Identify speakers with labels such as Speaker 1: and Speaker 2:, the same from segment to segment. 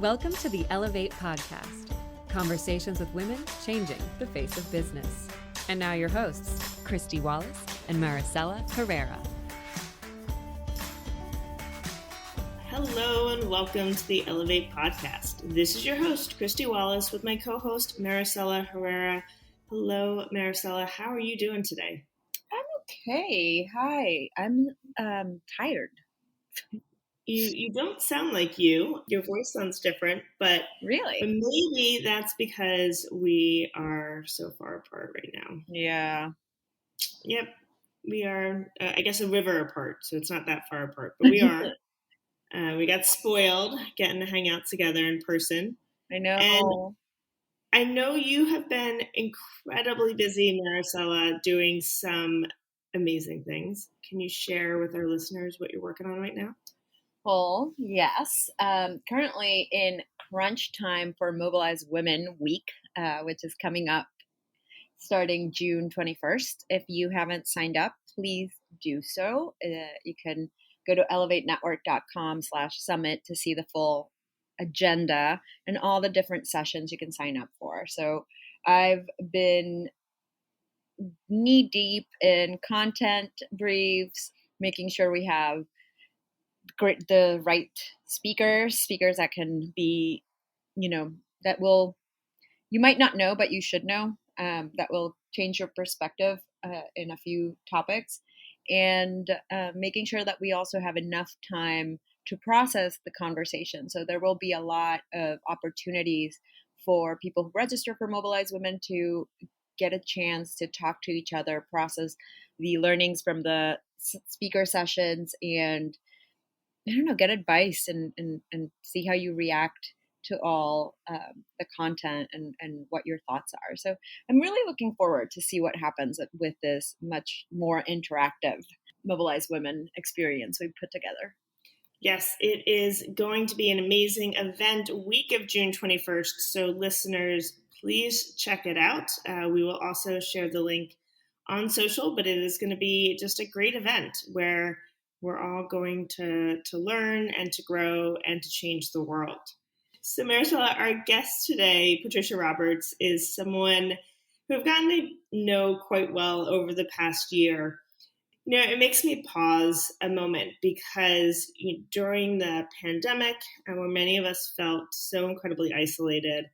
Speaker 1: Welcome to the Ellevate podcast, conversations with women changing the face of business. And now your hosts, Kristy, Wallace, and Maricella, Herrera.
Speaker 2: Hello and welcome to the Ellevate podcast. This is your host, Kristy Wallace, with my co-host, Maricella Herrera. Hello, Maricella. How are you doing today?
Speaker 3: I'm okay. Hi. I'm tired.
Speaker 2: You don't sound like you. Your voice sounds different, but
Speaker 3: Really?
Speaker 2: Maybe that's because we are so far apart right now.
Speaker 3: Yeah.
Speaker 2: Yep. We are, I guess, a river apart, so it's not that far apart, but we are. We got spoiled getting to hang out together in person.
Speaker 3: I know.
Speaker 2: And I know you have been incredibly busy, Maricella, doing some amazing things. Can you share with our listeners what you're working on right now?
Speaker 3: Well, yes. Currently in crunch time for Mobilize Women Week, which is coming up starting June 21st. If you haven't signed up, please do so. You can go to elevatenetwork.com/summit to see the full agenda and all the different sessions you can sign up for. So I've been knee deep in content briefs, making sure we have the right speakers that can be, that will, you might not know, but you should know, that will change your perspective in a few topics, and making sure that we also have enough time to process the conversation. So there will be a lot of opportunities for people who register for Mobilize Women to get a chance to talk to each other, process the learnings from the speaker sessions, and get advice and see how you react to all the content and what your thoughts are. So I'm really looking forward to see what happens with this much more interactive Mobilize Women experience we've put together.
Speaker 2: Yes, it is going to be an amazing event week of June 21st. So listeners, please check it out. We will also share the link on social, but it is going to be just a great event where we're all going to learn and to grow and to change the world. So Maricella, our guest today, Patricia Roberts, is someone who I've gotten to know quite well over the past year. It makes me pause a moment because during the pandemic, and where many of us felt so incredibly isolated,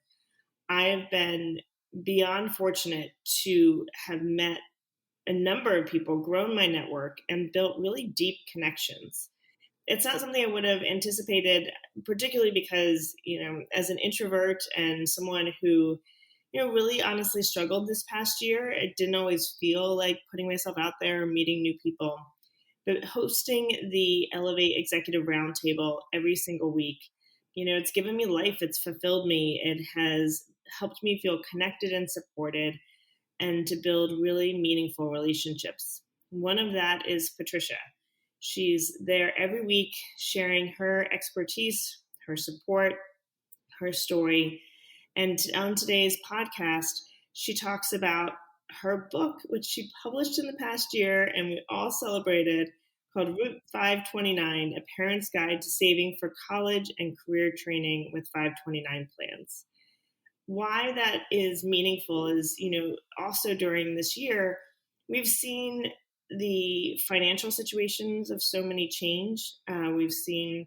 Speaker 2: I have been beyond fortunate to have met a number of people, grown my network, and built really deep connections. It's not something I would have anticipated, particularly because, as an introvert and someone who, really honestly struggled this past year, it didn't always feel like putting myself out there or meeting new people. But hosting the Ellevate Executive Roundtable every single week, it's given me life. It's fulfilled me. It has helped me feel connected and supported, and to build really meaningful relationships. One of that is Patricia. She's there every week sharing her expertise, her support, her story. And on today's podcast, she talks about her book, which she published in the past year and we all celebrated, called Route 529, A Parent's Guide to Saving for College and Career Training with 529 Plans. Why that is meaningful is, also during this year, we've seen the financial situations of so many change. We've seen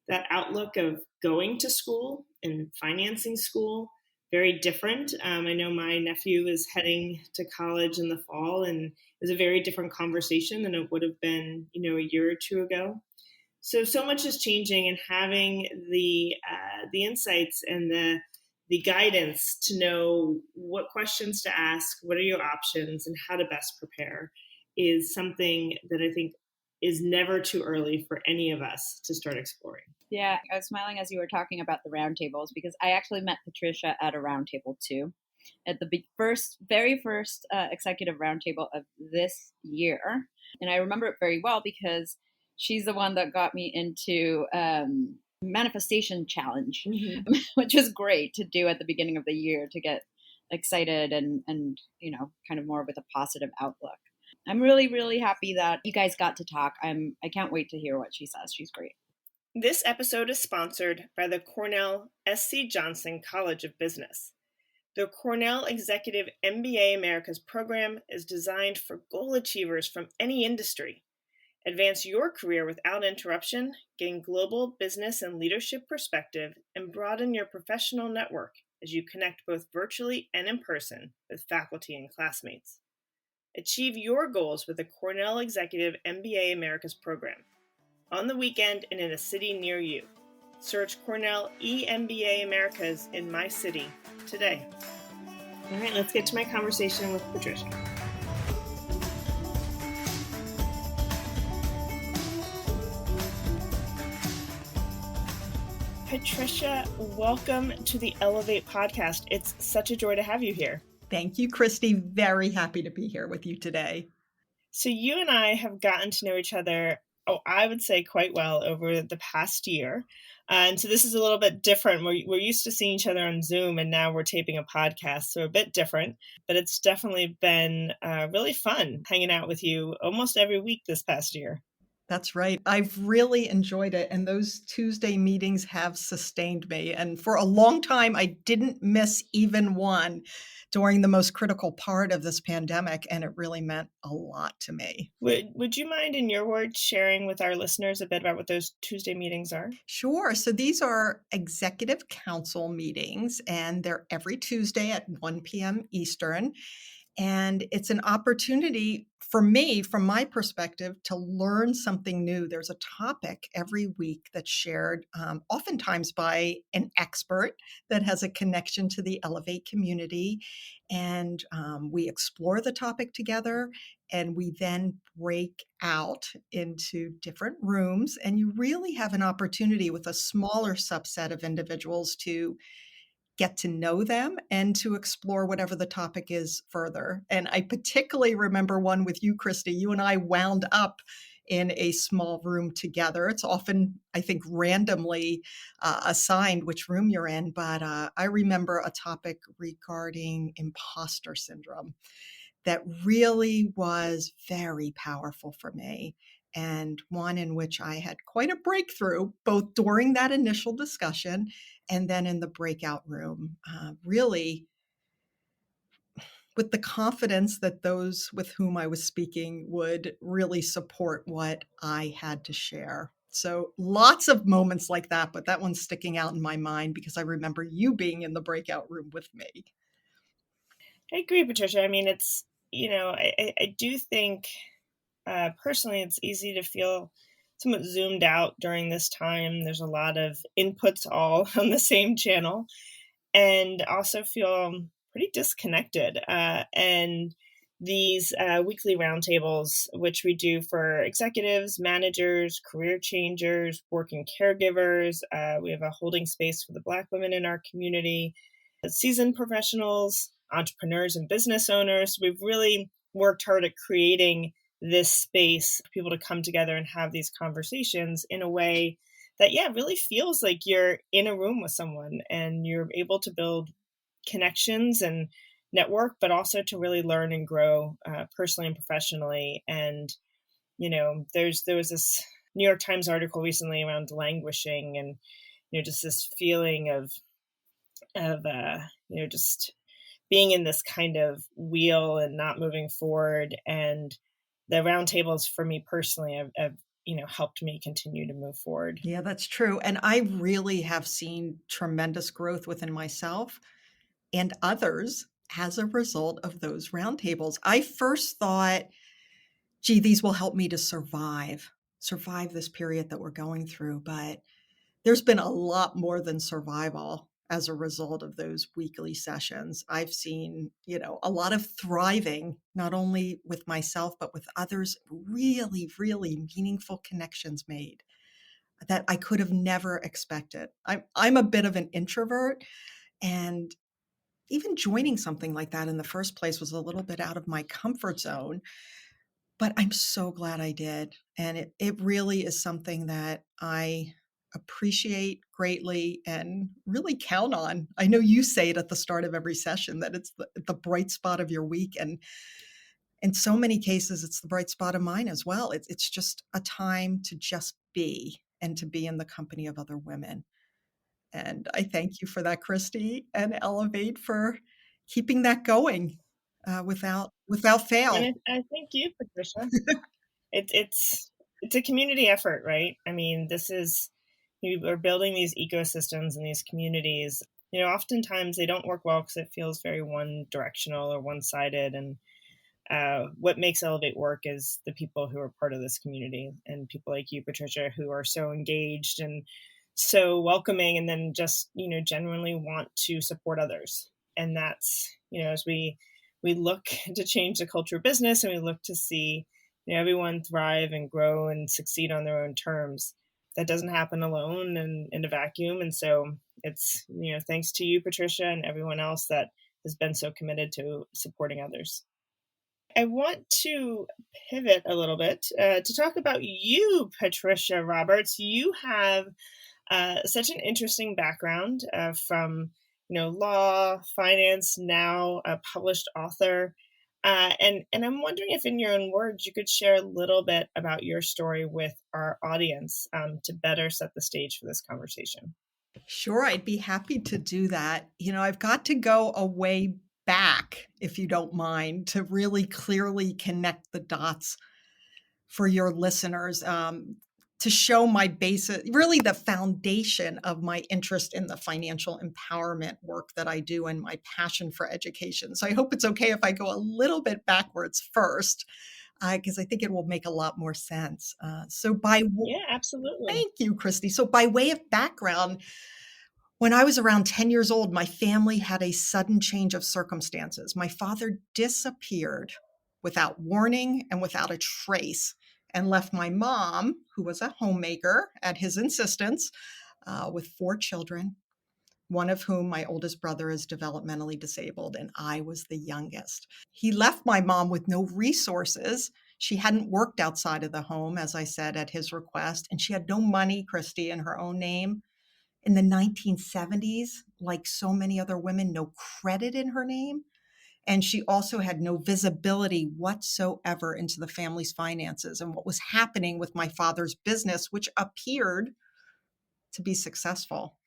Speaker 2: that outlook of going to school and financing school very different. I know my nephew is heading to college in the fall, and it was a very different conversation than it would have been, a year or two ago. So much is changing, and having the insights and the guidance to know what questions to ask, what are your options, and how to best prepare is something that I think is never too early for any of us to start exploring.
Speaker 3: Yeah, I was smiling as you were talking about the roundtables because I actually met Patricia at a roundtable too, at the very first executive roundtable of this year. And I remember it very well because she's the one that got me into manifestation challenge, which was great to do at the beginning of the year to get excited and kind of more with a positive outlook. I'm really, really happy that you guys got to talk. I can't wait to hear what she says. She's great.
Speaker 2: This episode is sponsored by the Cornell S.C. Johnson College of Business. The Cornell Executive MBA Americas program is designed for goal achievers from any industry. Advance your career without interruption, gain global business and leadership perspective, and broaden your professional network as you connect both virtually and in person with faculty and classmates. Achieve your goals with the Cornell Executive MBA Americas program. On the weekend and in a city near you. Search Cornell eMBA Americas in my city today. All right, let's get to my conversation with Patricia. Patricia, welcome to the Ellevate podcast. It's such a joy to have you here.
Speaker 4: Thank you, Kristy. Very happy to be here with you today.
Speaker 2: So you and I have gotten to know each other, I would say quite well over the past year. And so this is a little bit different. We're used to seeing each other on Zoom, and now we're taping a podcast, so a bit different. But it's definitely been really fun hanging out with you almost every week this past year.
Speaker 4: That's right. I've really enjoyed it. And those Tuesday meetings have sustained me. And for a long time, I didn't miss even one during the most critical part of this pandemic. And it really meant a lot to me.
Speaker 2: Would you mind, in your words, sharing with our listeners a bit about what those Tuesday meetings are?
Speaker 4: Sure. So these are executive council meetings, and they're every Tuesday at 1 p.m. Eastern. And it's an opportunity for me, from my perspective, to learn something new. There's a topic every week that's shared, oftentimes by an expert that has a connection to the Ellevate community. And we explore the topic together, and we then break out into different rooms. And you really have an opportunity with a smaller subset of individuals to get to know them and to explore whatever the topic is further. And I particularly remember one with you, Kristy. You and I wound up in a small room together. It's often, I think, randomly assigned which room you're in, but I remember a topic regarding imposter syndrome that really was very powerful for me, and one in which I had quite a breakthrough, both during that initial discussion and then in the breakout room, really with the confidence that those with whom I was speaking would really support what I had to share. So lots of moments like that, but that one's sticking out in my mind because I remember you being in the breakout room with me.
Speaker 2: I agree, Patricia. I mean, it's, I do think personally it's easy to feel somewhat zoomed out during this time. There's a lot of inputs all on the same channel, and also feel pretty disconnected. And these weekly roundtables, which we do for executives, managers, career changers, working caregivers, we have a holding space for the Black women in our community, seasoned professionals, entrepreneurs, and business owners. We've really worked hard at creating this space for people to come together and have these conversations in a way that, really feels like you're in a room with someone and you're able to build connections and network, but also to really learn and grow personally and professionally. And, there was this New York Times article recently around languishing and, just this feeling of just being in this kind of wheel and not moving forward. And the roundtables for me personally have helped me continue to move forward.
Speaker 4: Yeah, that's true. And I really have seen tremendous growth within myself and others as a result of those roundtables. I first thought, gee, these will help me to survive this period that we're going through. But there's been a lot more than survival as a result of those weekly sessions. I've seen, a lot of thriving, not only with myself, but with others, really, really meaningful connections made that I could have never expected. I'm a bit of an introvert, and even joining something like that in the first place was a little bit out of my comfort zone. But I'm so glad I did. And it really is something that I appreciate greatly and really count on. I know you say it at the start of every session that it's the bright spot of your week. And in so many cases, it's the bright spot of mine as well. It's just a time to just be and to be in the company of other women. And I thank you for that, Kristy, and Ellevate for keeping that going without
Speaker 2: And
Speaker 4: fail.
Speaker 2: I thank you, Patricia. It's a community effort, right? I mean, we're building these ecosystems and these communities. Oftentimes they don't work well because it feels very one directional or one sided. And what makes Ellevate work is the people who are part of this community, and people like you, Patricia, who are so engaged and so welcoming, and then just genuinely want to support others. And that's as we look to change the culture of business, and we look to see everyone thrive and grow and succeed on their own terms. That doesn't happen alone and in a vacuum. And so it's thanks to you, Patricia, and everyone else that has been so committed to supporting others. I want to pivot a little bit to talk about you, Patricia Roberts. You have such an interesting background from law, finance, now a published author. And I'm wondering if, in your own words, you could share a little bit about your story with our audience to better set the stage for this conversation.
Speaker 4: Sure, I'd be happy to do that. I've got to go a way back, if you don't mind, to really clearly connect the dots for your listeners, to show my basic, really the foundation of my interest in the financial empowerment work that I do and my passion for education. So I hope it's okay if I go a little bit backwards first, because I think it will make a lot more sense.
Speaker 2: Yeah, absolutely.
Speaker 4: Thank you, Kristy. So by way of background, when I was around 10 years old, my family had a sudden change of circumstances. My father disappeared without warning and without a trace, and left my mom, who was a homemaker at his insistence, with 4 children, one of whom, my oldest brother, is developmentally disabled, and I was the youngest. He left my mom with no resources. She hadn't worked outside of the home, as I said, at his request, and she had no money, Kristy, in her own name. In the 1970s, like so many other women, no credit in her name. And she also had no visibility whatsoever into the family's finances and what was happening with my father's business, which appeared to be successful.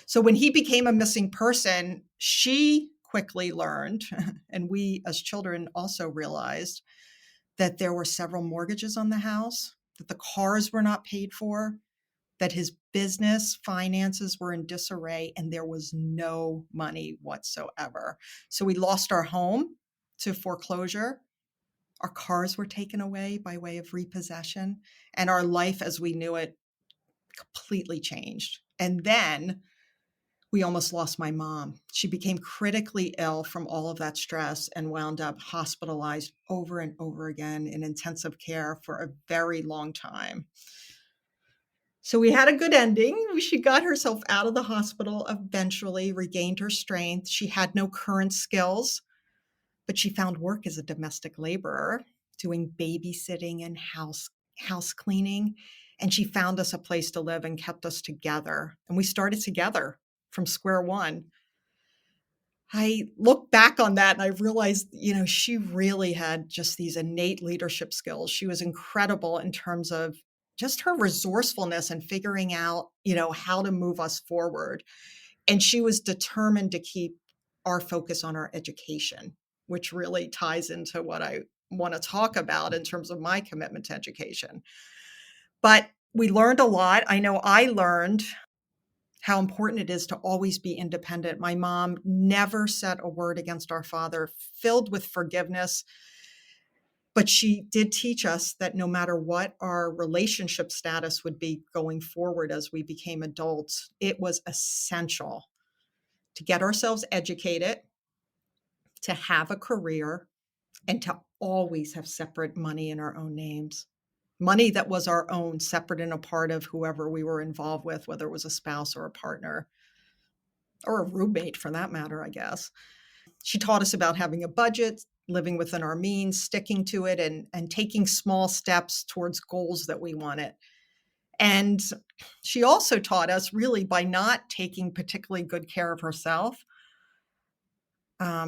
Speaker 4: So when he became a missing person, she quickly learned, and we as children also realized, that there were several mortgages on the house, that the cars were not paid for, that his business finances were in disarray, and there was no money whatsoever. So we lost our home to foreclosure. Our cars were taken away by way of repossession, and our life as we knew it completely changed. And then we almost lost my mom. She became critically ill from all of that stress and wound up hospitalized over and over again in intensive care for a very long time. So we had a good ending. She got herself out of the hospital, eventually regained her strength. She had no current skills, but she found work as a domestic laborer, doing babysitting and house cleaning. And she found us a place to live and kept us together. And we started together from square one. I look back on that and I realized, she really had just these innate leadership skills. She was incredible in terms of just her resourcefulness and figuring out, how to move us forward. And she was determined to keep our focus on our education, which really ties into what I want to talk about in terms of my commitment to education. But we learned a lot. I know I learned how important it is to always be independent. My mom never said a word against our father, filled with forgiveness. But she did teach us that no matter what our relationship status would be going forward as we became adults, it was essential to get ourselves educated, to have a career, and to always have separate money in our own names. Money that was our own, separate and apart of whoever we were involved with, whether it was a spouse or a partner or a roommate for that matter, I guess. She taught us about having a budget, living within our means, sticking to it, and taking small steps towards goals that we wanted. And she also taught us, really, by not taking particularly good care of herself,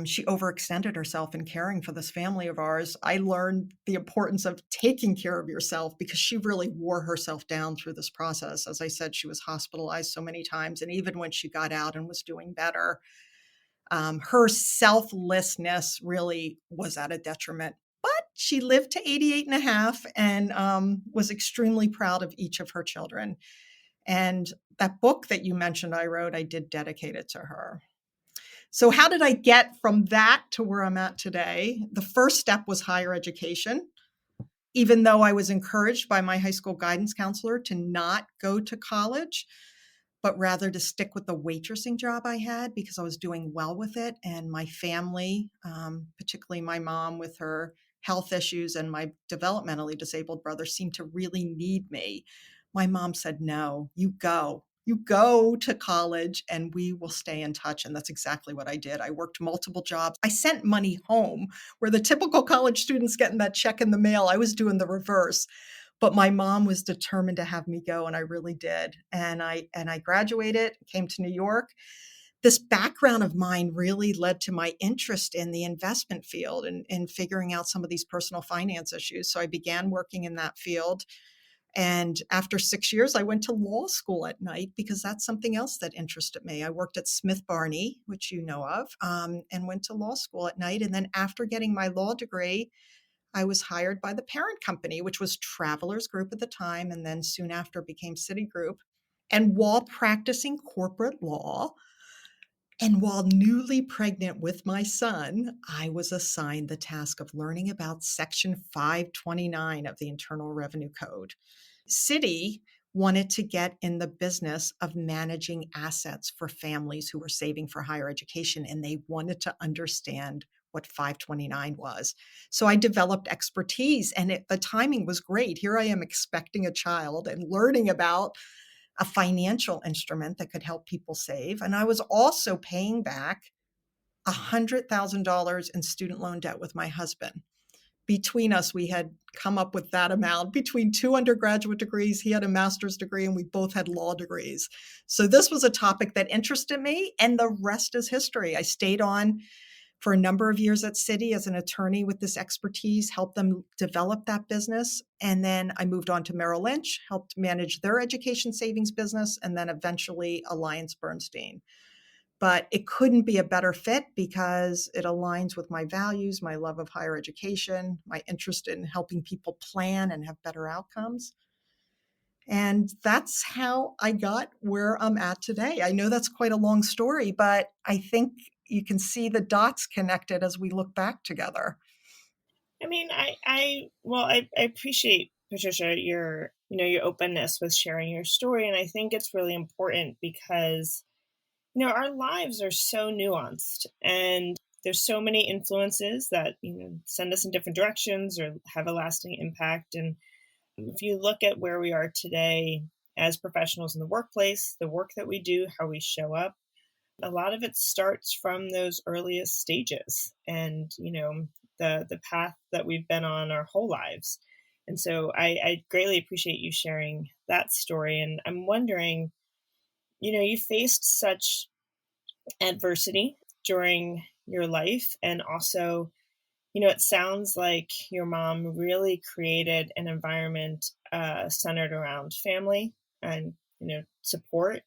Speaker 4: She overextended herself in caring for this family of ours. I learned the importance of taking care of yourself because she really wore herself down through this process. As I said, she was hospitalized so many times. And even when she got out and was doing better, her selflessness really was at a detriment. But she lived to 88 and a half and was extremely proud of each of her children. And that book that you mentioned I wrote, I did dedicate it to her. So how did I get from that to where I'm at today? The first step was higher education. Even though I was encouraged by my high school guidance counselor to not go to college, but rather to stick with the waitressing job I had because I was doing well with it. And my family, particularly my mom with her health issues and my developmentally disabled brother, seemed to really need me. My mom said, no, you go. You go to college and we will stay in touch. And that's exactly what I did. I worked multiple jobs. I sent money home where the typical college students getting that check in the mail. I was doing the reverse. But my mom was determined to have me go, and I really did. And I graduated, came to New York. This background of mine really led to my interest in the investment field and figuring out some of these personal finance issues. So I began working in that field. And after 6 years, I went to law school at night because that's something else that interested me. I worked at Smith Barney, which you know of, and went to law school at night. And then after getting my law degree, I was hired by the parent company, which was Travelers Group at the time, and then soon after became Citigroup. And while practicing corporate law, and while newly pregnant with my son, I was assigned the task of learning about Section 529 of the Internal Revenue Code. Citi wanted to get in the business of managing assets for families who were saving for higher education, and they wanted to understand what 529 was. So I developed expertise, and the timing was great. Here I am expecting a child and learning about a financial instrument that could help people save. And I was also paying back $100,000 in student loan debt with my husband. Between us, we had come up with that amount. Between 2 undergraduate degrees, he had a master's degree, and we both had law degrees. So this was a topic that interested me, and the rest is history. I stayed on for a number of years at Citi as an attorney with this expertise, helped them develop that business. And then I moved on to Merrill Lynch, helped manage their education savings business, and then eventually AllianceBernstein. But it couldn't be a better fit because it aligns with my values, my love of higher education, my interest in helping people plan and have better outcomes. And that's how I got where I'm at today. I know that's quite a long story, but I think you can see the dots connected as we look back together.
Speaker 2: I mean, I appreciate, Patricia, your openness with sharing your story. And I think it's really important because, our lives are so nuanced and there's so many influences that, send us in different directions or have a lasting impact. And if you look at where we are today as professionals in the workplace, the work that we do, how we show up, a lot of it starts from those earliest stages and, the path that we've been on our whole lives. And so I greatly appreciate you sharing that story. And I'm wondering, you faced such adversity during your life. And also, it sounds like your mom really created an environment centered around family and, support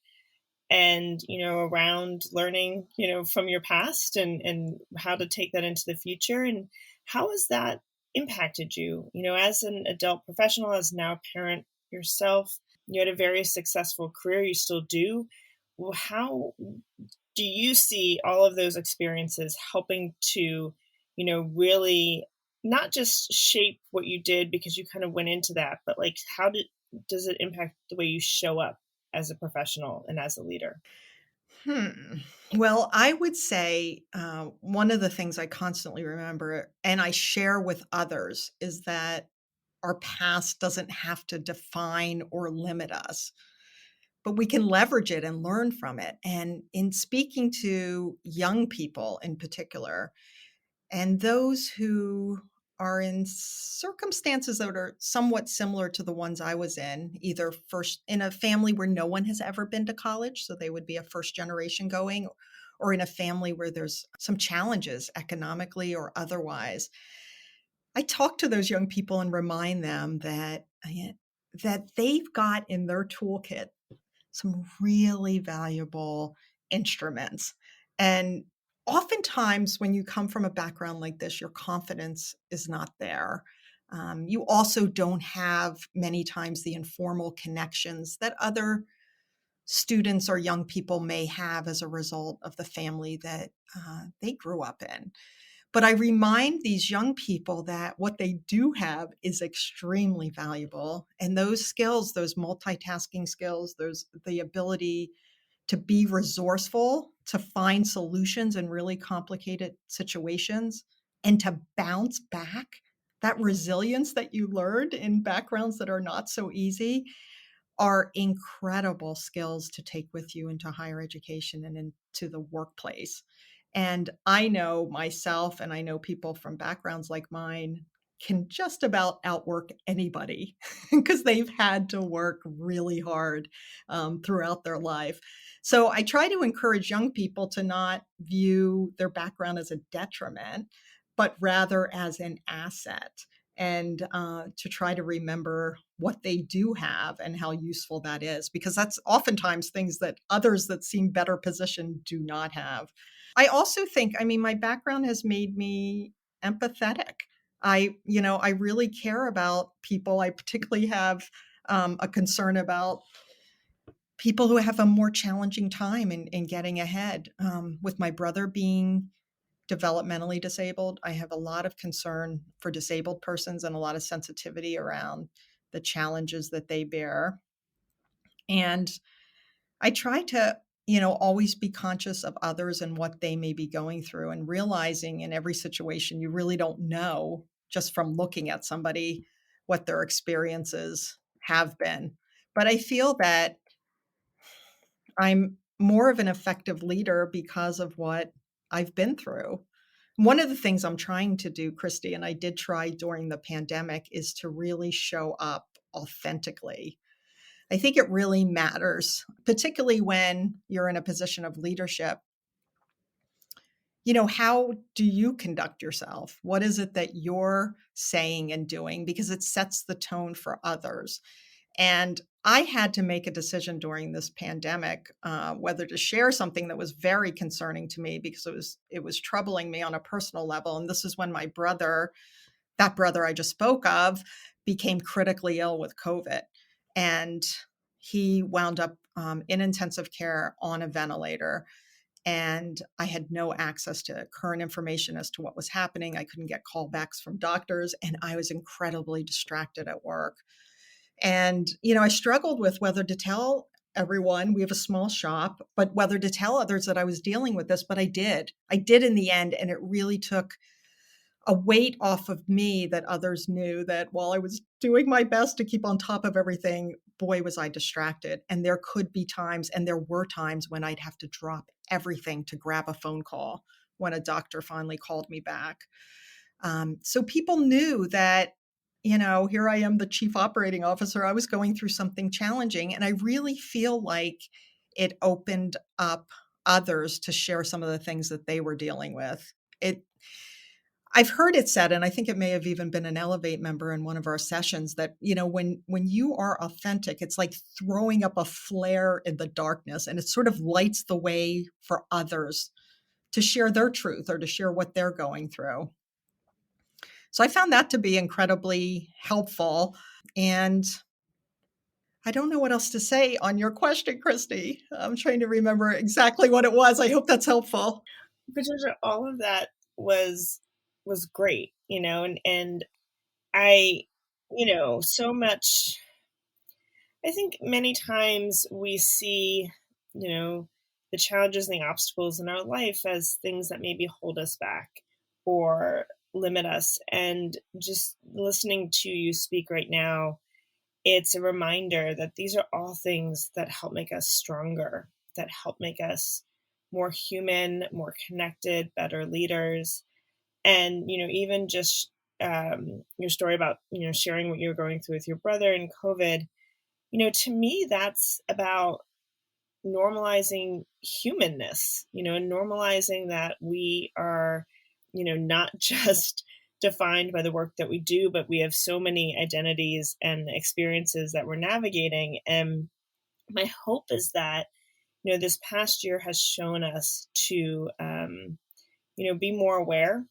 Speaker 2: and, around learning, from your past and how to take that into the future. And how has that impacted you, as an adult professional, as now a parent yourself? You had a very successful career, you still do. Well, how do you see all of those experiences helping to, really not just shape what you did because you kind of went into that, but like, does it impact the way you show up as a professional and as a leader?
Speaker 4: Well, I would say one of the things I constantly remember and I share with others is that our past doesn't have to define or limit us, but we can leverage it and learn from it. And in speaking to young people in particular, and those who are in circumstances that are somewhat similar to the ones I was in, either first in a family where no one has ever been to college, so they would be a first generation going, or in a family where there's some challenges economically or otherwise, I talk to those young people and remind them that they've got in their toolkit some really valuable instruments. And oftentimes, when you come from a background like this, your confidence is not there. You also don't have many times the informal connections that other students or young people may have as a result of the family that they grew up in. But I remind these young people that what they do have is extremely valuable. And those skills, those multitasking skills, the ability to be resourceful, to find solutions in really complicated situations, and to bounce back, that resilience that you learned in backgrounds that are not so easy, are incredible skills to take with you into higher education and into the workplace. And I know myself, and I know people from backgrounds like mine can just about outwork anybody because they've had to work really hard throughout their life. So I try to encourage young people to not view their background as a detriment, but rather as an asset, and to try to remember what they do have and how useful that is, because that's oftentimes things that others that seem better positioned do not have. I also think, I mean, my background has made me empathetic. I really care about people. I particularly have a concern about people who have a more challenging time in getting ahead. With my brother being developmentally disabled, I have a lot of concern for disabled persons and a lot of sensitivity around the challenges that they bear. And I try to, always be conscious of others and what they may be going through, and realizing in every situation you really don't know just from looking at somebody what their experiences have been. But I feel that I'm more of an effective leader because of what I've been through. One of the things I'm trying to do, Kristy, and I did try during the pandemic, is to really show up authentically. I think it really matters, particularly when you're in a position of leadership. How do you conduct yourself? What is it that you're saying and doing? Because it sets the tone for others. And I had to make a decision during this pandemic whether to share something that was very concerning to me, because it was troubling me on a personal level. And this is when my brother, that brother I just spoke of, became critically ill with COVID, and he wound up in intensive care on a ventilator. And I had no access to current information as to what was happening. I couldn't get callbacks from doctors, and I was incredibly distracted at work. And, I struggled with whether to tell everyone, we have a small shop, but whether to tell others that I was dealing with this. But I did. I did in the end. And it really took a weight off of me that others knew that while I was doing my best to keep on top of everything, boy, was I distracted. And there could be times, and there were times, when I'd have to drop everything to grab a phone call when a doctor finally called me back. So people knew that, here I am, the chief operating officer. I was going through something challenging. And I really feel like it opened up others to share some of the things that they were dealing with. I've heard it said, and I think it may have even been an Ellevate member in one of our sessions, that, when you are authentic, it's like throwing up a flare in the darkness, and it sort of lights the way for others to share their truth or to share what they're going through. So I found that to be incredibly helpful. And I don't know what else to say on your question, Kristy. I'm trying to remember exactly what it was. I hope that's helpful.
Speaker 2: Patricia, all of that was great, and I, so much. I think many times we see, the challenges and the obstacles in our life as things that maybe hold us back or limit us. And just listening to you speak right now, it's a reminder that these are all things that help make us stronger, that help make us more human, more connected, better leaders. And, even just your story about, sharing what you're going through with your brother and COVID, to me, that's about normalizing humanness, and normalizing that we are, not just defined by the work that we do, but we have so many identities and experiences that we're navigating. And my hope is that, this past year has shown us to, be more aware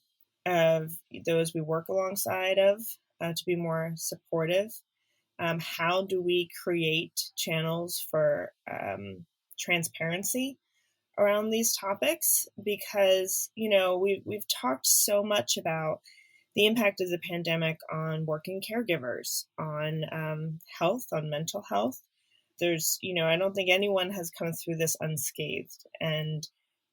Speaker 2: of those we work alongside of, to be more supportive. How do we create channels for transparency around these topics? Because we've talked so much about the impact of the pandemic on working caregivers, on health, on mental health. There's, I don't think anyone has come through this unscathed, and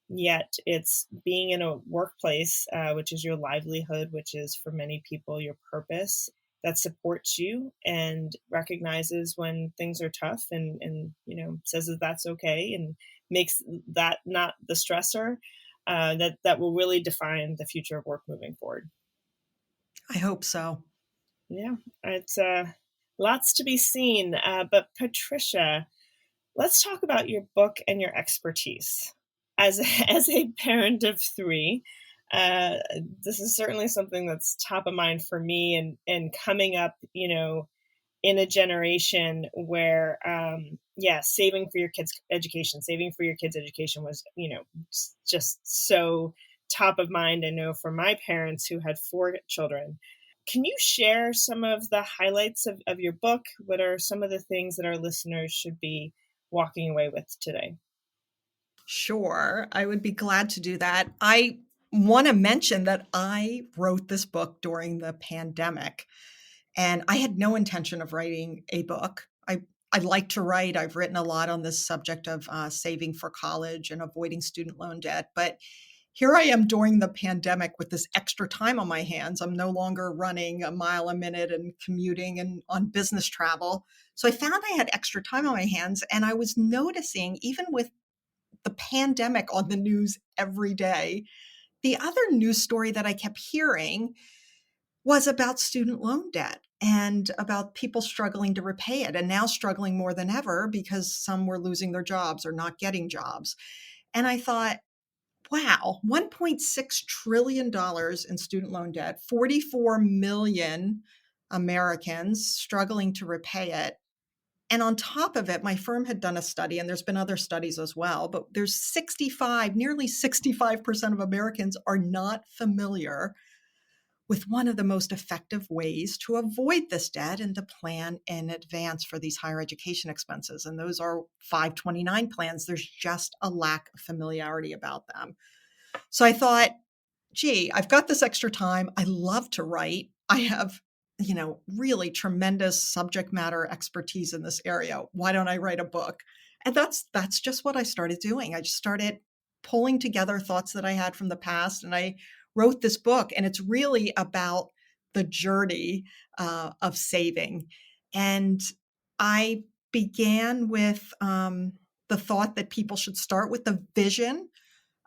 Speaker 2: yet it's being in a workplace, which is your livelihood, which is for many people your purpose, that supports you and recognizes when things are tough, and says that that's okay, and makes that not the stressor, that will really define the future of work moving forward.
Speaker 4: I hope so.
Speaker 2: Yeah, it's lots to be seen. But Patricia, let's talk about your book and your expertise. As a parent of three, this is certainly something that's top of mind for me, and coming up, in a generation where, saving for your kids' education was, just so top of mind. I know for my parents who had 4 children. Can you share some of the highlights of your book? What are some of the things that our listeners should be walking away with today?
Speaker 4: Sure, I would be glad to do that. I want to mention that I wrote this book during the pandemic, and I had no intention of writing a book. I like to write. I've written a lot on this subject of saving for college and avoiding student loan debt. But here I am during the pandemic with this extra time on my hands. I'm no longer running a mile a minute and commuting and on business travel. So I found I had extra time on my hands, and I was noticing, even with the pandemic on the news every day, the other news story that I kept hearing was about student loan debt and about people struggling to repay it, and now struggling more than ever because some were losing their jobs or not getting jobs. And I thought, wow, $1.6 trillion in student loan debt, 44 million Americans struggling to repay it. And on top of it, my firm had done a study, and there's been other studies as well, but there's nearly 65% of Americans are not familiar with one of the most effective ways to avoid this debt and to plan in advance for these higher education expenses. And those are 529 plans. There's just a lack of familiarity about them. So I thought, gee, I've got this extra time. I love to write. I have, really tremendous subject matter expertise in this area. Why don't I write a book? And that's just what I started doing. I just started pulling together thoughts that I had from the past, and I wrote this book. And it's really about the journey of saving. And I began with the thought that people should start with the vision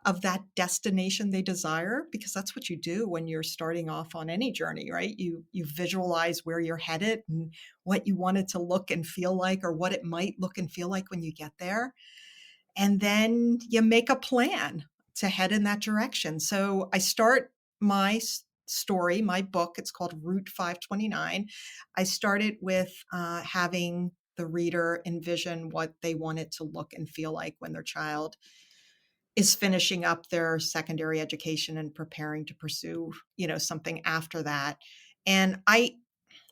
Speaker 4: of that destination they desire, because that's what you do when you're starting off on any journey, right? You visualize where you're headed and what you want it to look and feel like, or what it might look and feel like when you get there. And then you make a plan to head in that direction. So I start my story, my book, it's called Route 529. I started with having the reader envision what they want it to look and feel like when their child is finishing up their secondary education and preparing to pursue, something after that. And I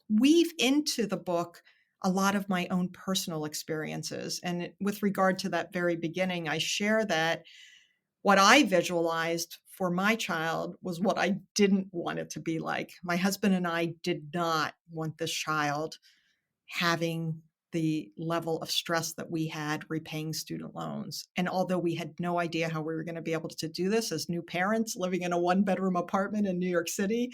Speaker 4: weave into the book a lot of my own personal experiences. And with regard to that very beginning, I share that what I visualized for my child was what I didn't want it to be like. My husband and I did not want this child having the level of stress that we had repaying student loans. And although we had no idea how we were going to be able to do this as new parents living in a 1-bedroom apartment in New York City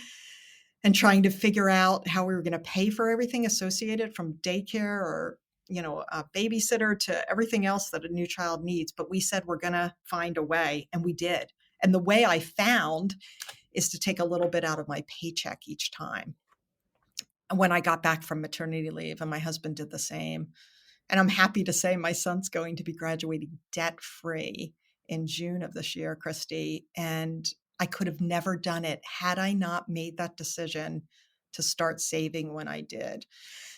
Speaker 4: and trying to figure out how we were going to pay for everything associated, from daycare or a babysitter to everything else that a new child needs. But we said, we're going to find a way, and we did. And the way I found is to take a little bit out of my paycheck each time when I got back from maternity leave, and my husband did the same. And I'm happy to say my son's going to be graduating debt-free in June of this year, Kristy. And I could have never done it had I not made that decision to start saving when I did.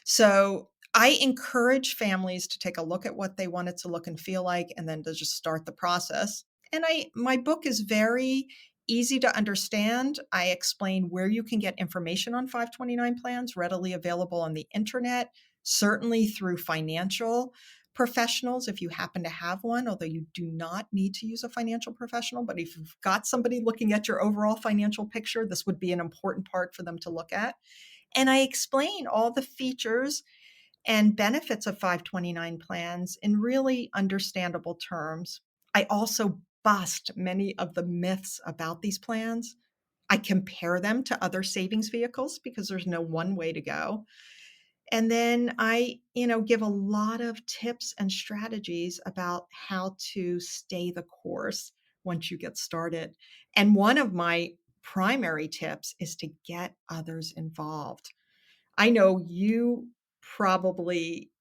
Speaker 4: So I encourage families to take a look at what they want it to look and feel like, and then to just start the process. And my book is very easy to understand. I explain where you can get information on 529 plans readily available on the internet, certainly through financial professionals if you happen to have one, although you do not need to use a financial professional. But if you've got somebody looking at your overall financial picture, this would be an important part for them to look at. And I explain all the features and benefits of 529 plans in really understandable terms. I also bust many of the myths about these plans. I compare them to other savings vehicles because there's no one way to go. And then I, give a lot of tips and strategies about how to stay the course once you get started. And one of my primary tips is to get others involved. I know you probably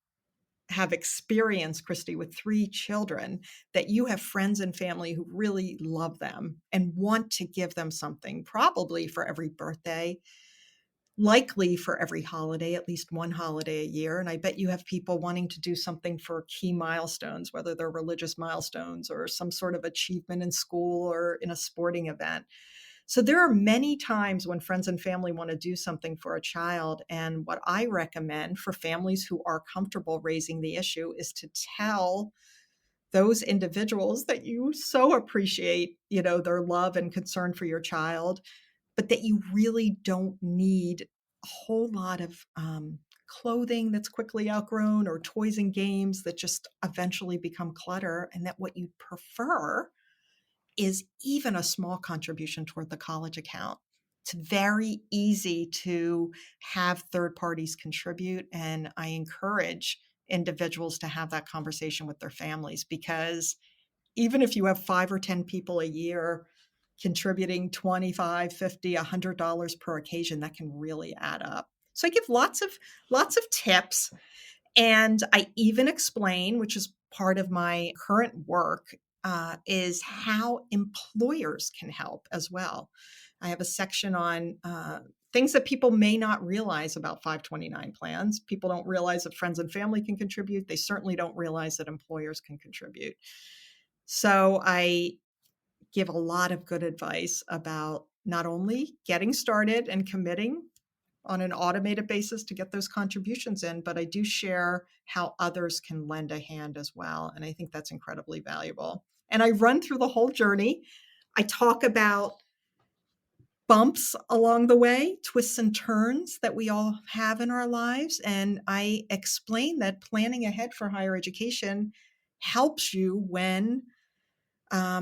Speaker 4: have experienced, Kristy, with 3 children, that you have friends and family who really love them and want to give them something, probably for every birthday, likely for every holiday, at least one holiday a year. And I bet you have people wanting to do something for key milestones, whether they're religious milestones or some sort of achievement in school or in a sporting event. So there are many times when friends and family want to do something for a child. And what I recommend for families who are comfortable raising the issue is to tell those individuals that you so appreciate, their love and concern for your child, but that you really don't need a whole lot of clothing that's quickly outgrown or toys and games that just eventually become clutter, and that what you prefer is even a small contribution toward the college account. It's very easy to have third parties contribute, and I encourage individuals to have that conversation with their families, because even if you have 5 or 10 people a year contributing $25, $50, $100 per occasion, that can really add up. So I give lots of tips, and I even explain, which is part of my current work, is how employers can help as well. I have a section on things that people may not realize about 529 plans. People don't realize that friends and family can contribute. They certainly don't realize that employers can contribute. So I give a lot of good advice about not only getting started and committing on an automated basis to get those contributions in, but I do share how others can lend a hand as well. And I think that's incredibly valuable. And I run through the whole journey. I talk about bumps along the way, twists and turns that we all have in our lives. And I explain that planning ahead for higher education helps you when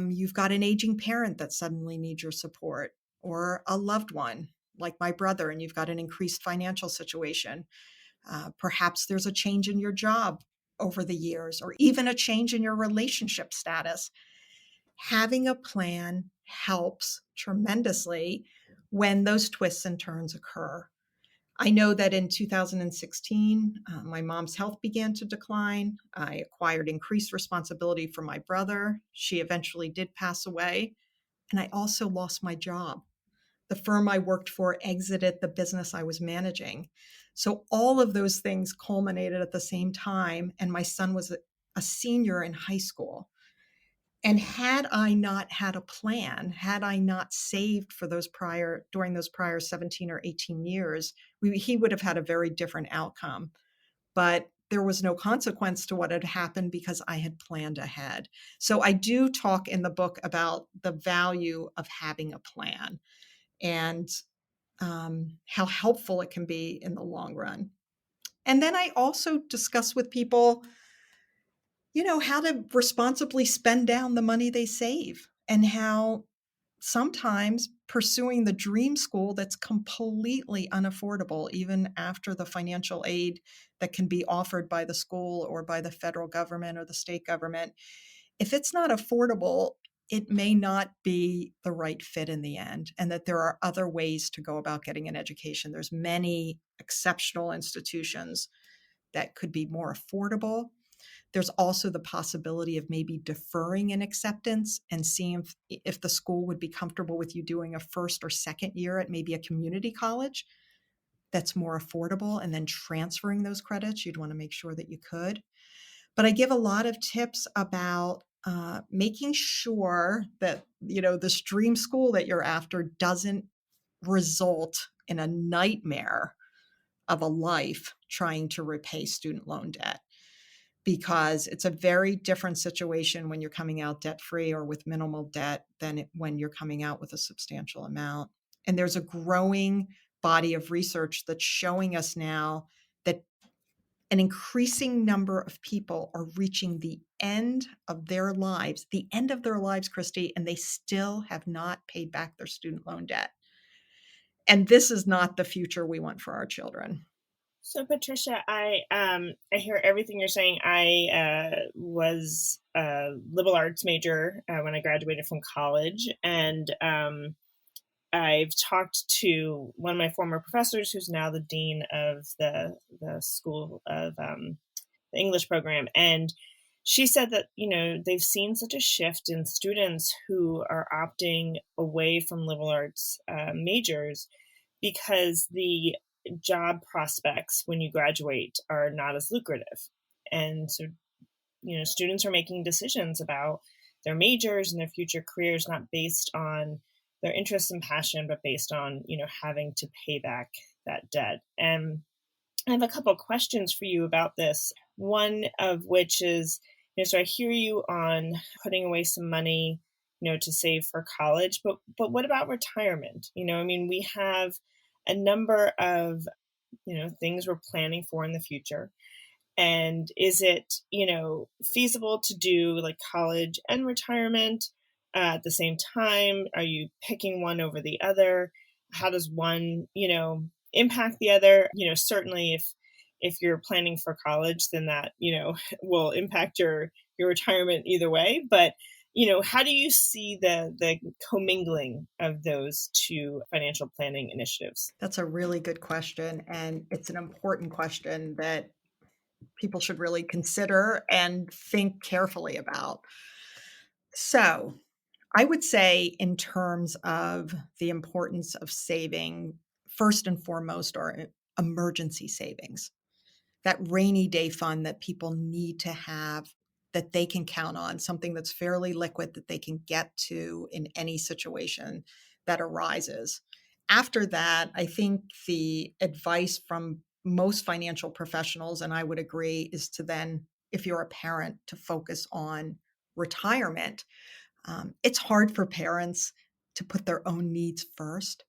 Speaker 4: you've got an aging parent that suddenly needs your support, or a loved one like my brother, and you've got an increased financial situation. Perhaps there's a change in your job over the years, or even a change in your relationship status. Having a plan helps tremendously when those twists and turns occur. I know that in 2016, my mom's health began to decline. I acquired increased responsibility for my brother. She eventually did pass away. And I also lost my job. The firm I worked for exited the business I was managing. So all of those things culminated at the same time. And my son was a senior in high school. And had I not had a plan, had I not saved for during those prior 17 or 18 years, he would have had a very different outcome. But there was no consequence to what had happened because I had planned ahead. So I do talk in the book about the value of having a plan and how helpful it can be in the long run. And then I also discuss with people, how to responsibly spend down the money they save, and how sometimes pursuing the dream school that's completely unaffordable, even after the financial aid that can be offered by the school or by the federal government or the state government, if it's not affordable, it may not be the right fit in the end, and that there are other ways to go about getting an education. There's many exceptional institutions that could be more affordable. There's also the possibility of maybe deferring an acceptance and seeing if the school would be comfortable with you doing a first or second year at maybe a community college that's more affordable, and then transferring those credits. You'd want to make sure that you could. But I give a lot of tips about making sure that, this dream school that you're after doesn't result in a nightmare of a life trying to repay student loan debt, because it's a very different situation when you're coming out debt-free or with minimal debt than when you're coming out with a substantial amount. And there's a growing body of research that's showing us now that an increasing number of people are reaching the end of their lives, Kristy, and they still have not paid back their student loan debt. And this is not the future we want for our children.
Speaker 2: So, Patricia, I hear everything you're saying. I was a liberal arts major when I graduated from college, and I've talked to one of my former professors, who's now the dean of the School of the English program, and she said that they've seen such a shift in students who are opting away from liberal arts majors because the job prospects when you graduate are not as lucrative. And so, students are making decisions about their majors and their future careers, not based on their interests and passion, but based on, having to pay back that debt. And I have a couple of questions for you about this. One of which is, so I hear you on putting away some money, to save for college, but what about retirement? We have a number of, things we're planning for in the future. And is it, feasible to do like college and retirement at the same time? Are you picking one over the other? How does one, impact the other? Certainly if you're planning for college, then that, will impact your retirement either way. But how do you see the commingling of those two financial planning initiatives?
Speaker 4: That's a really good question. And it's an important question that people should really consider and think carefully about. So I would say, in terms of the importance of saving, first and foremost are emergency savings. That rainy day fund that people need to have, that they can count on, something that's fairly liquid that they can get to in any situation that arises. After that, I think the advice from most financial professionals, and I would agree, is to then, if you're a parent, to focus on retirement. It's hard for parents to put their own needs first.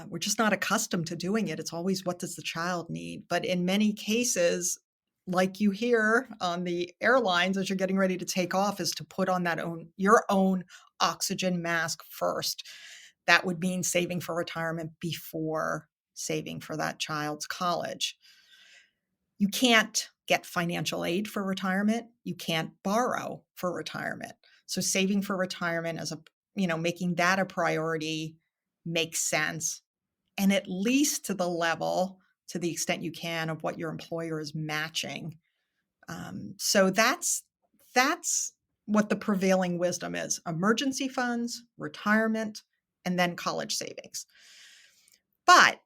Speaker 4: We're just not accustomed to doing it. It's always, what does the child need? But in many cases, like you hear on the airlines as you're getting ready to take off, is to put on your own oxygen mask first. That would mean saving for retirement before saving for that child's college. You can't get financial aid for retirement. You can't borrow for retirement. So saving for retirement making that a priority makes sense. And at least to the extent you can, of what your employer is matching. So that's what the prevailing wisdom is: emergency funds, retirement, and then college savings. But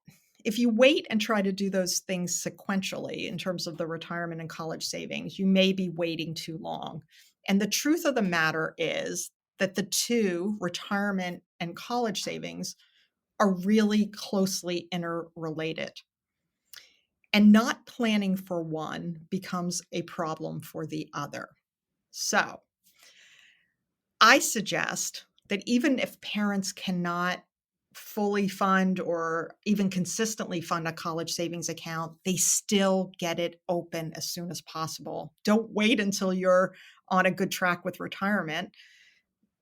Speaker 4: if you wait and try to do those things sequentially in terms of the retirement and college savings, you may be waiting too long. And the truth of the matter is that the two, retirement and college savings, are really closely interrelated. And not planning for one becomes a problem for the other. So I suggest that even if parents cannot fully fund or even consistently fund a college savings account, they still get it open as soon as possible. Don't wait until you're on a good track with retirement.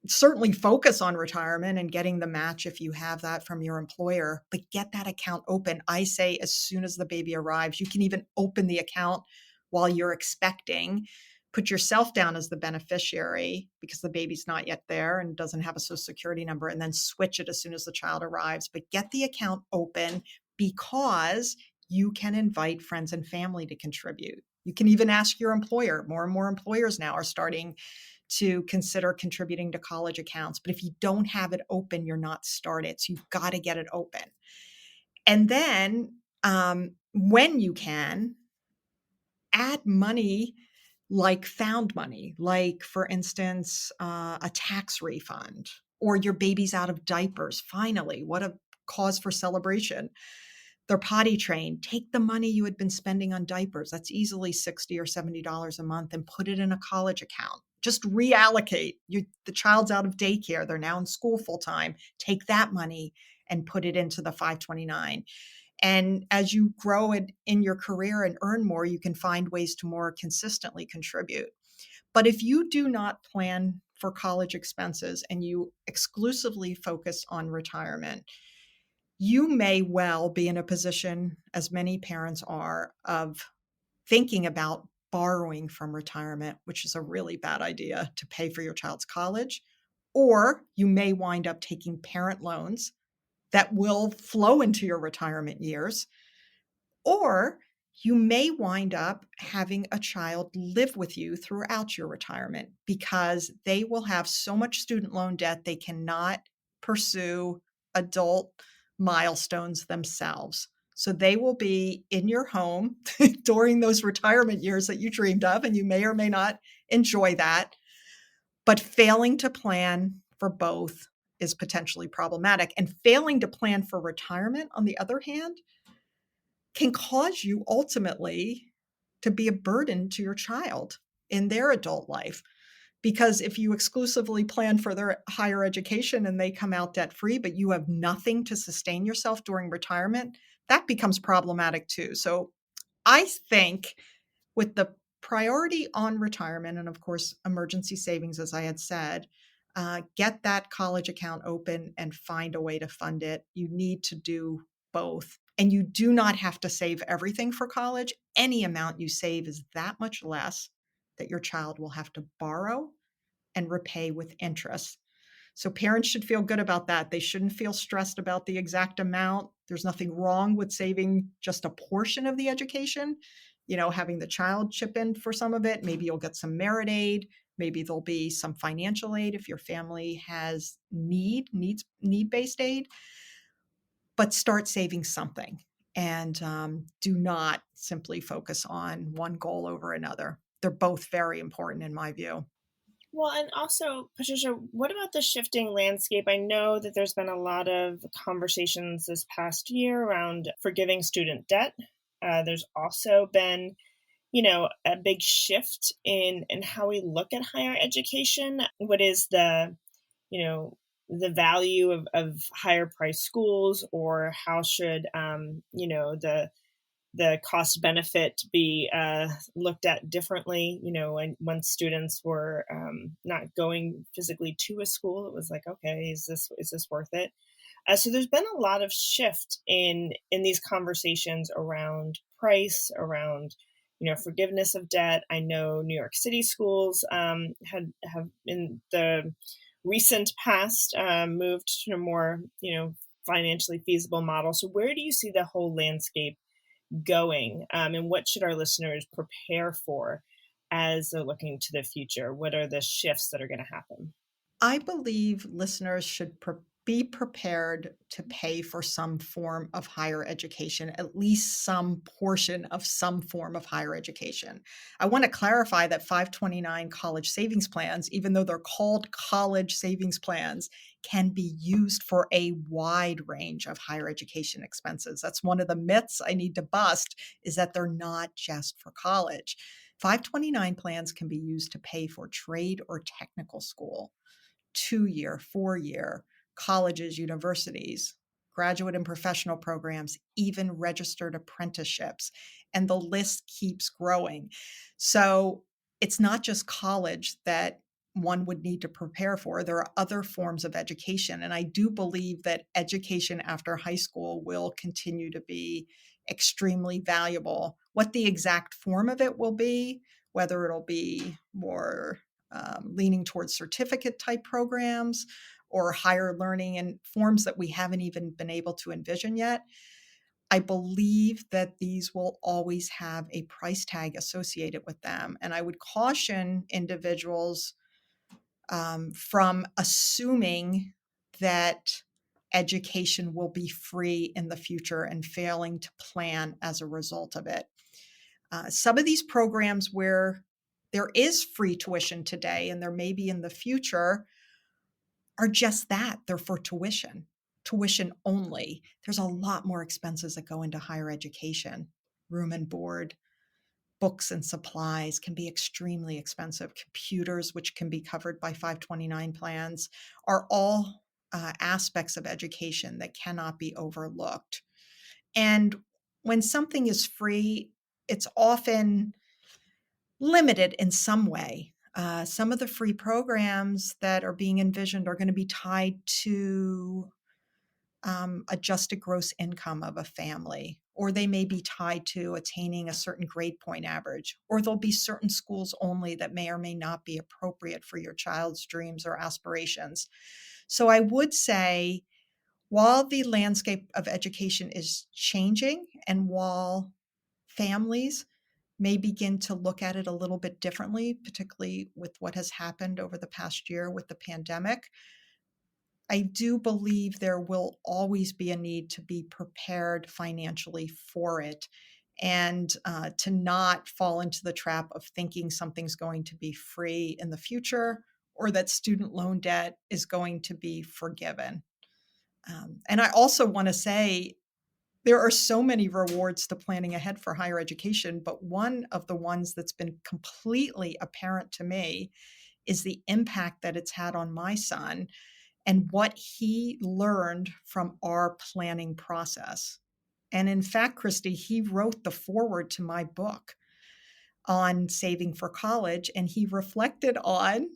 Speaker 4: Certainly focus on retirement and getting the match if you have that from your employer, but get that account open. I say as soon as the baby arrives. You can even open the account while you're expecting. Put yourself down as the beneficiary because the baby's not yet there and doesn't have a Social Security number, and then switch it as soon as the child arrives. But get the account open, because you can invite friends and family to contribute. You can even ask your employer. More and more employers now are starting to consider contributing to college accounts. But if you don't have it open, you're not started. So you've got to get it open. And then when you can, add money like found money, like, for instance, a tax refund or your baby's out of diapers. Finally, what a cause for celebration. They're potty trained. Take the money you had been spending on diapers. That's easily $60 or $70 a month and put it in a college account. Just reallocate. The child's out of daycare. They're now in school full time. Take that money and put it into the 529. And as you grow it in your career and earn more, you can find ways to more consistently contribute. But if you do not plan for college expenses and you exclusively focus on retirement, you may well be in a position, as many parents are, of thinking about borrowing from retirement, which is a really bad idea to pay for your child's college. Or you may wind up taking parent loans that will flow into your retirement years. Or you may wind up having a child live with you throughout your retirement because they will have so much student loan debt they cannot pursue adult milestones themselves. So they will be in your home during those retirement years that you dreamed of, and you may or may not enjoy that. But failing to plan for both is potentially problematic. And failing to plan for retirement, on the other hand, can cause you ultimately to be a burden to your child in their adult life. Because if you exclusively plan for their higher education and they come out debt free, but you have nothing to sustain yourself during retirement, that becomes problematic too. So I think with the priority on retirement and, of course, emergency savings, as I had said, get that college account open and find a way to fund it. You need to do both. And you do not have to save everything for college. Any amount you save is that much less that your child will have to borrow and repay with interest. So parents should feel good about that. They shouldn't feel stressed about the exact amount. There's nothing wrong with saving just a portion of the education, having the child chip in for some of it. Maybe you'll get some merit aid. Maybe there'll be some financial aid if your family has need-based aid. But start saving something, and do not simply focus on one goal over another. They're both very important in my view.
Speaker 2: Well, and also, Patricia, what about the shifting landscape? I know that there's been a lot of conversations this past year around forgiving student debt. There's also been, a big shift in how we look at higher education. What is the value of higher price schools, or how should, the cost benefit be looked at differently. When students were not going physically to a school, it was like, okay, is this worth it? So there's been a lot of shift in these conversations around price, around forgiveness of debt. I know New York City schools have in the recent past moved to a more financially feasible model. So where do you see the whole landscape going, and what should our listeners prepare for as they're looking to the future? What are the shifts that are going to happen?
Speaker 4: I believe listeners should be prepared to pay for some form of higher education, at least some portion of some form of higher education. I want to clarify that 529 college savings plans, even though they're called college savings plans, can be used for a wide range of higher education expenses. That's one of the myths I need to bust, is that they're not just for college. 529 plans can be used to pay for trade or technical school, 2-year, 4-year, colleges, universities, graduate and professional programs, even registered apprenticeships. And the list keeps growing. So it's not just college that one would need to prepare for. There are other forms of education. And I do believe that education after high school will continue to be extremely valuable. What the exact form of it will be, whether it'll be more leaning towards certificate type programs or higher learning in forms that we haven't even been able to envision yet, I believe that these will always have a price tag associated with them. And I would caution individuals from assuming that education will be free in the future and failing to plan as a result of it. Some of these programs where there is free tuition today, and there may be in the future, are just that. They're for tuition only. There's a lot more expenses that go into higher education. Room and board, books and supplies can be extremely expensive. Computers, which can be covered by 529 plans, are all aspects of education that cannot be overlooked. And when something is free, it's often limited in some way. Some of the free programs that are being envisioned are going to be tied to adjusted gross income of a family, or they may be tied to attaining a certain grade point average, or there'll be certain schools only that may or may not be appropriate for your child's dreams or aspirations. So I would say, while the landscape of education is changing, and while families may begin to look at it a little bit differently, particularly with what has happened over the past year with the pandemic, I do believe there will always be a need to be prepared financially for it, and to not fall into the trap of thinking something's going to be free in the future, or that student loan debt is going to be forgiven. And I also want to say, there are so many rewards to planning ahead for higher education, but one of the ones that's been completely apparent to me is the impact that it's had on my son and what he learned from our planning process. And in fact, Kristy, he wrote the foreword to my book on saving for college, and he reflected on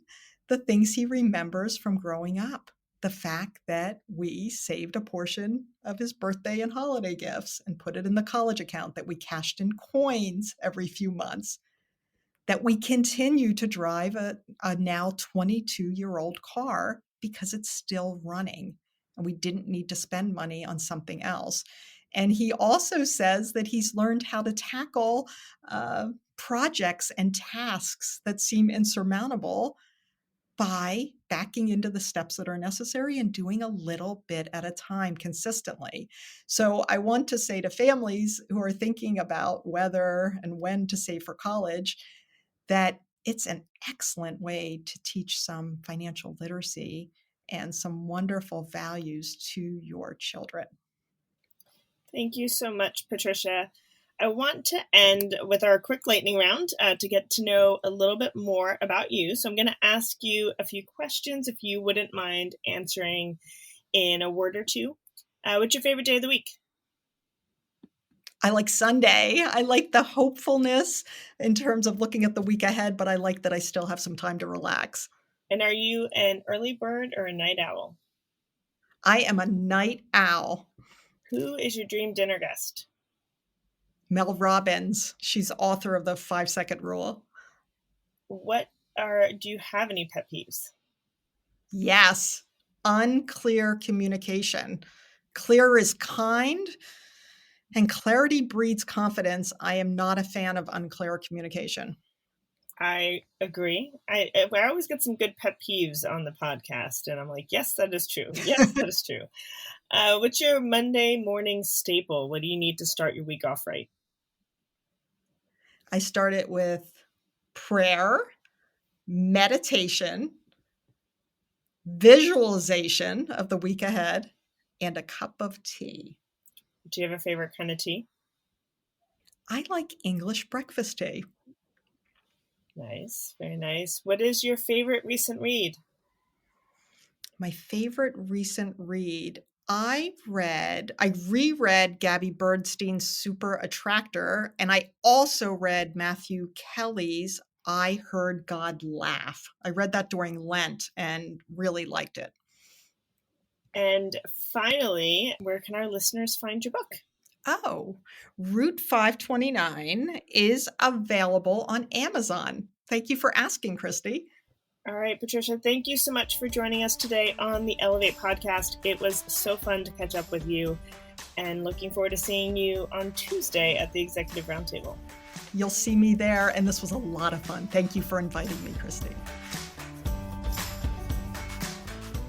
Speaker 4: the things he remembers from growing up. The fact that we saved a portion of his birthday and holiday gifts and put it in the college account, that we cashed in coins every few months, that we continue to drive a now 22-year-old car because it's still running, and we didn't need to spend money on something else. And he also says that he's learned how to tackle projects and tasks that seem insurmountable by backing into the steps that are necessary and doing a little bit at a time consistently. So I want to say to families who are thinking about whether and when to save for college, that it's an excellent way to teach some financial literacy and some wonderful values to your children.
Speaker 2: Thank you so much, Patricia. I want to end with our quick lightning round to get to know a little bit more about you. So I'm going to ask you a few questions, if you wouldn't mind answering in a word or two. What's your favorite day of the week?
Speaker 4: I like Sunday. I like the hopefulness in terms of looking at the week ahead, but I like that I still have some time to relax.
Speaker 2: And are you an early bird or a night owl?
Speaker 4: I am a night owl.
Speaker 2: Who is your dream dinner guest?
Speaker 4: Mel Robbins. She's author of the 5-second rule.
Speaker 2: Do you have any pet peeves?
Speaker 4: Yes. Unclear communication. Clear is kind, and clarity breeds confidence. I am not a fan of unclear communication.
Speaker 2: I agree. I always get some good pet peeves on the podcast, and I'm like, yes, that is true. Yes, that is true. What's your Monday morning staple? What do you need to start your week off right?
Speaker 4: I start it with prayer, meditation, visualization of the week ahead, and a cup of tea.
Speaker 2: Do you have a favorite kind of tea?
Speaker 4: I like English breakfast tea.
Speaker 2: Nice. Very nice. What is your favorite recent read?
Speaker 4: My favorite recent read. I reread Gabby Bernstein's Super Attractor, and I also read Matthew Kelly's I Heard God Laugh. I read that during Lent and really liked it.
Speaker 2: And finally, where can our listeners find your book?
Speaker 4: Oh, Route 529 is available on Amazon. Thank you for asking, Kristy.
Speaker 2: All right, Patricia, thank you so much for joining us today on the Ellevate podcast. It was so fun to catch up with you. and looking forward to seeing you on Tuesday at the Executive Roundtable.
Speaker 4: You'll see me there, and this was a lot of fun. Thank you for inviting me, Kristy.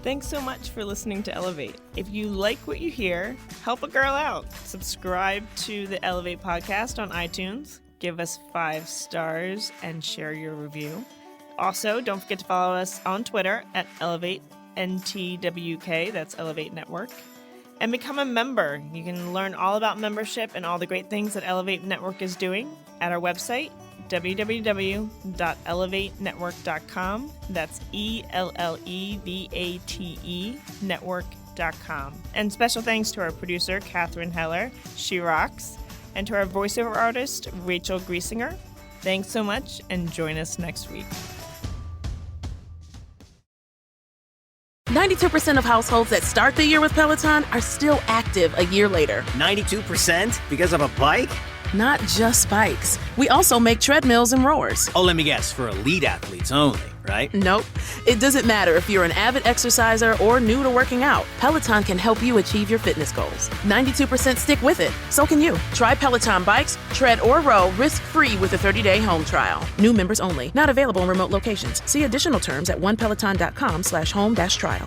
Speaker 2: Thanks so much for listening to Ellevate. If you like what you hear, help a girl out. Subscribe to the Ellevate podcast on iTunes, give us 5 stars, and share your review. Also, don't forget to follow us on Twitter at EllevateNTWK, that's Ellevate Network, and become a member. You can learn all about membership and all the great things that Ellevate Network is doing at our website, www.ellevatenetwork.com. That's ELLEVATE network.com. And special thanks to our producer, Catherine Heller. She rocks. And to our voiceover artist, Rachel Griesinger. Thanks so much, and join us next week.
Speaker 5: 92% of households that start the year with Peloton are still active a year later.
Speaker 6: 92% because of a bike?
Speaker 5: Not just bikes. We also make treadmills and rowers.
Speaker 6: Oh, let me guess, for elite athletes only, right?
Speaker 5: Nope. It doesn't matter if you're an avid exerciser or new to working out. Peloton can help you achieve your fitness goals. 92% stick with it. So can you. Try Peloton bikes, tread, or row risk-free with a 30-day home trial. New members only. Not available in remote locations. See additional terms at onepeloton.com/home-trial.